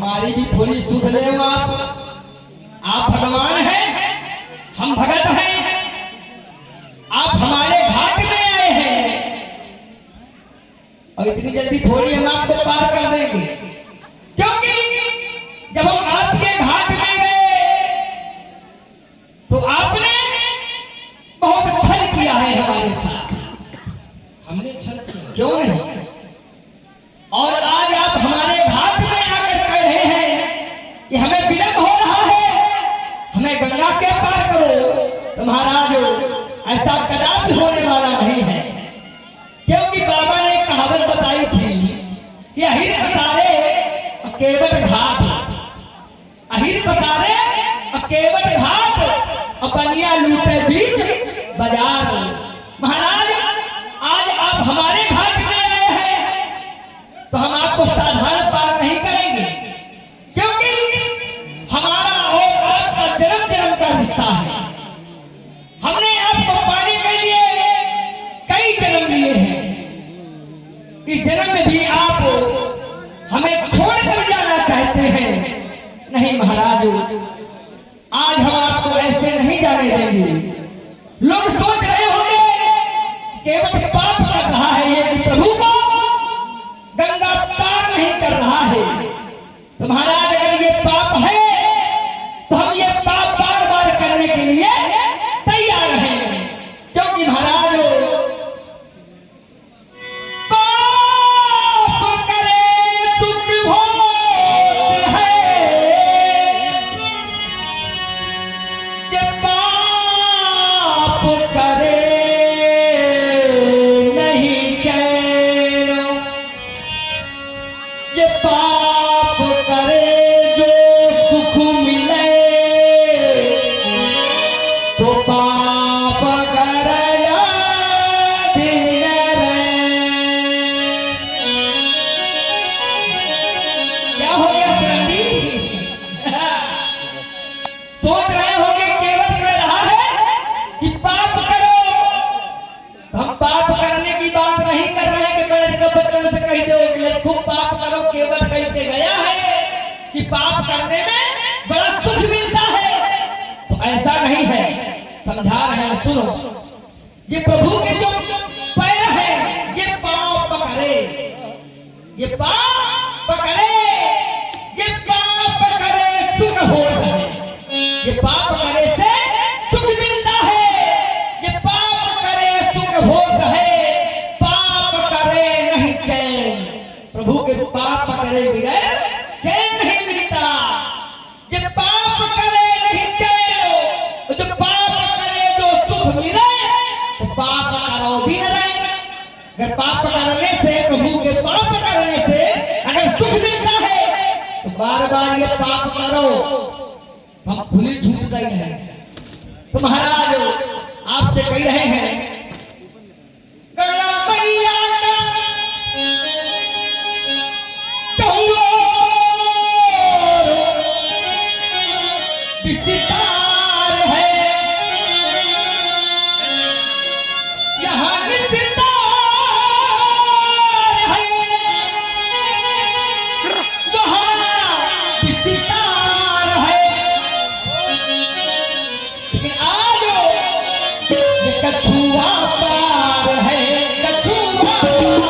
हमारी भी थोड़ी सुध ले आप भगवान हैं, हम भगत हैं, आप हमारे घाट में आए हैं और इतनी जल्दी थोड़ी हम आपको पार कर देंगे, क्योंकि जब हम आपके घाट में गए तो आपने बहुत छल किया है हमारे साथ। हमने छल किया क्यों नहीं? और आज आप हमारे घाट में आकर कह रहे हैं कि हमें विलंब हो रहा है, हमें गंगा के पार करो। तो महाराज ऐसा कदापि होने वाला नहीं है, क्योंकि बाबा ने कहावत बताई थी कि अहिर पतारे केवट घाट, अहिर पतारे केवट घाट और बनिया लूटे बीच बाजार। महाराज आज आप हमारे घाट में आए हैं तो हम आपको साधारण पार नहीं करेंगे, क्योंकि हमारा और आपका जन्म जन्म का रिश्ता है। हमने आपको पाने के लिए कई जन्म लिए हैं, इस जन्म में भी आप हमें छोड़कर जाना चाहते हैं। नहीं महाराज, आज हम आपको ऐसे नहीं जाने देंगे। लोग सोच रहे होंगे केवल पाप कर रहा है ये, कि प्रभु को गंगा पार नहीं कर रहा है। तो महाराज अगर ये पाप है तो हम ये पाप बार बार करने के लिए तैयार हैं, क्योंकि महाराज पाप करे दुख होते हैं, ये पाप करे नहीं चैन, ये पाप करे जो सुख मिले, तो पाप करे दिन क्या हो गया सुरंदी? सोच रहे होंगे केवल कह रहा है कि पाप करो, हम पाप करने की बात नहीं कर रहे हैं कि मैं बच्चन से कह दो कि खूब पाप करो। केवल कहते गया है कि पाप करने में बड़ा सुख मिलता है, तो ऐसा नहीं है। समझा रहे हैं, सुनो। ये प्रभु के जो पैर हैं, ये पांव पकड़े, ये पांव पकड़े, ये पांव पकड़े सुख हो है, ये पाप करे से सुख मिलता है, ये पाप करे सुख होता है, पाप करे नहीं चैन। प्रभु के पाप करे बगैर चैन नहीं मिलता। ये पाप करे नहीं चैन, जो पाप करे जो सुख मिले, तो पाप करो भी न रहे। अगर पाप करने से, प्रभु के पाप करने से अगर सुख मिलता है, तो बार बार ये पाप करो, हम खुली छूट गए हैं। तो महाराज आपसे कह रहे हैं, गंगा मैया का चौरो विस्तार है, यहाँ विस्तार है, वहाँ विस्तार है। लेकिन आज ये कछुआ पार है, कछुआ पार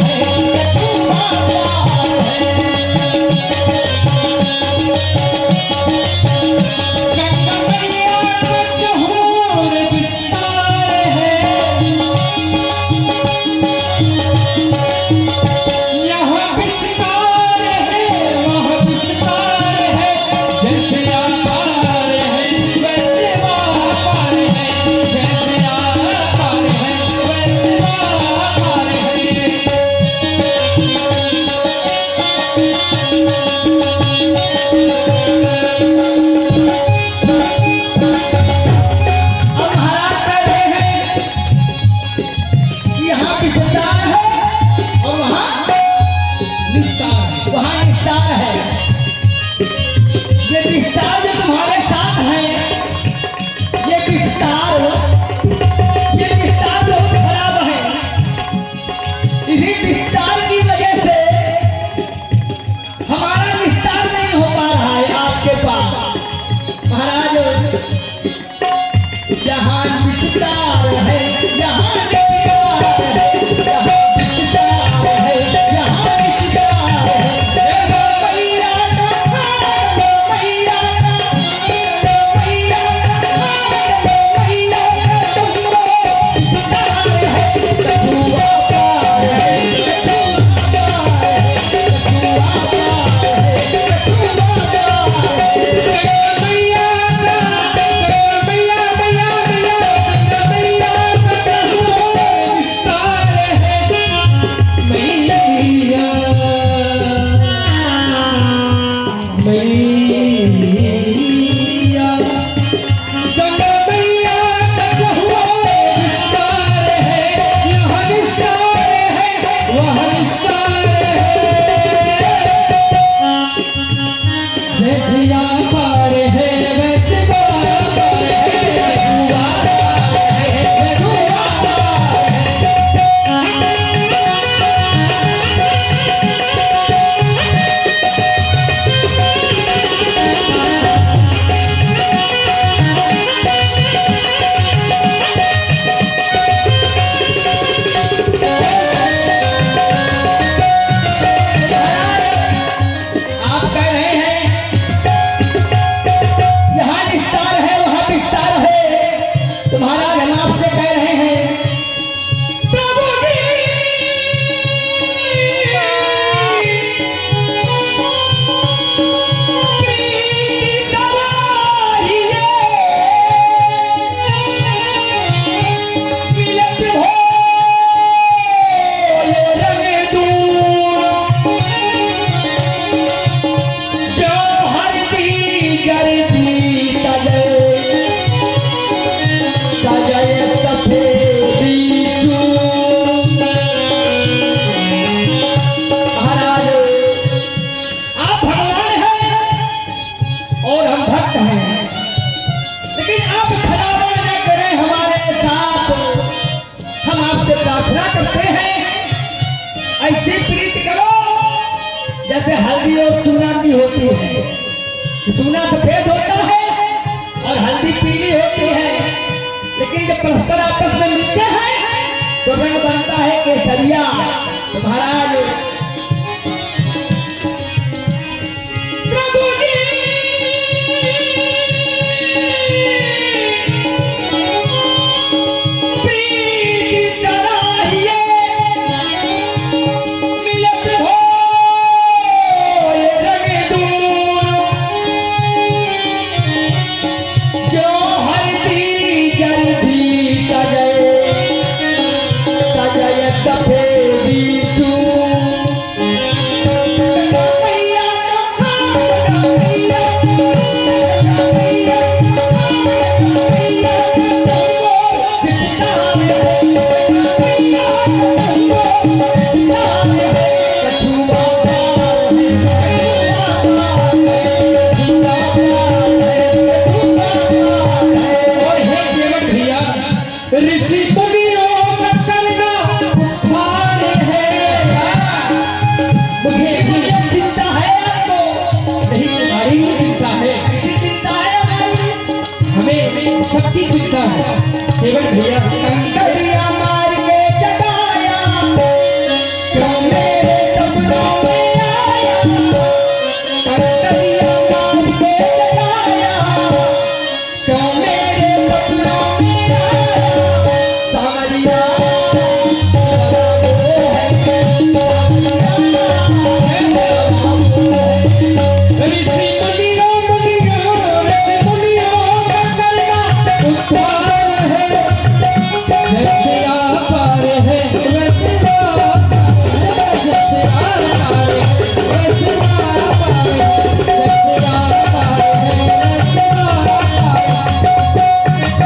है, कछुआ पार है, कछुआ पार है। गंगा मैया का चहुर विस्तार है, यहाँ विस्तार है, वहाँ विस्तार है। जैसे आकार है वैसे आकार है, जैसे आकार है वैसे आकार है। अब महाराज कह रहे हैं कि यहाँ विस्तार है और वहाँ निस्तार है, वहाँ निस्तार है। ये विस्तार जो तुम्हारे साथ है, ये विस्तार बहुत खराब है। इसी विस्तार की वजह से है। चूना सफेद होता है और हल्दी पीली होती है, लेकिन जब परस्पर आपस में मिलते हैं तो रंग बनता है केसरिया।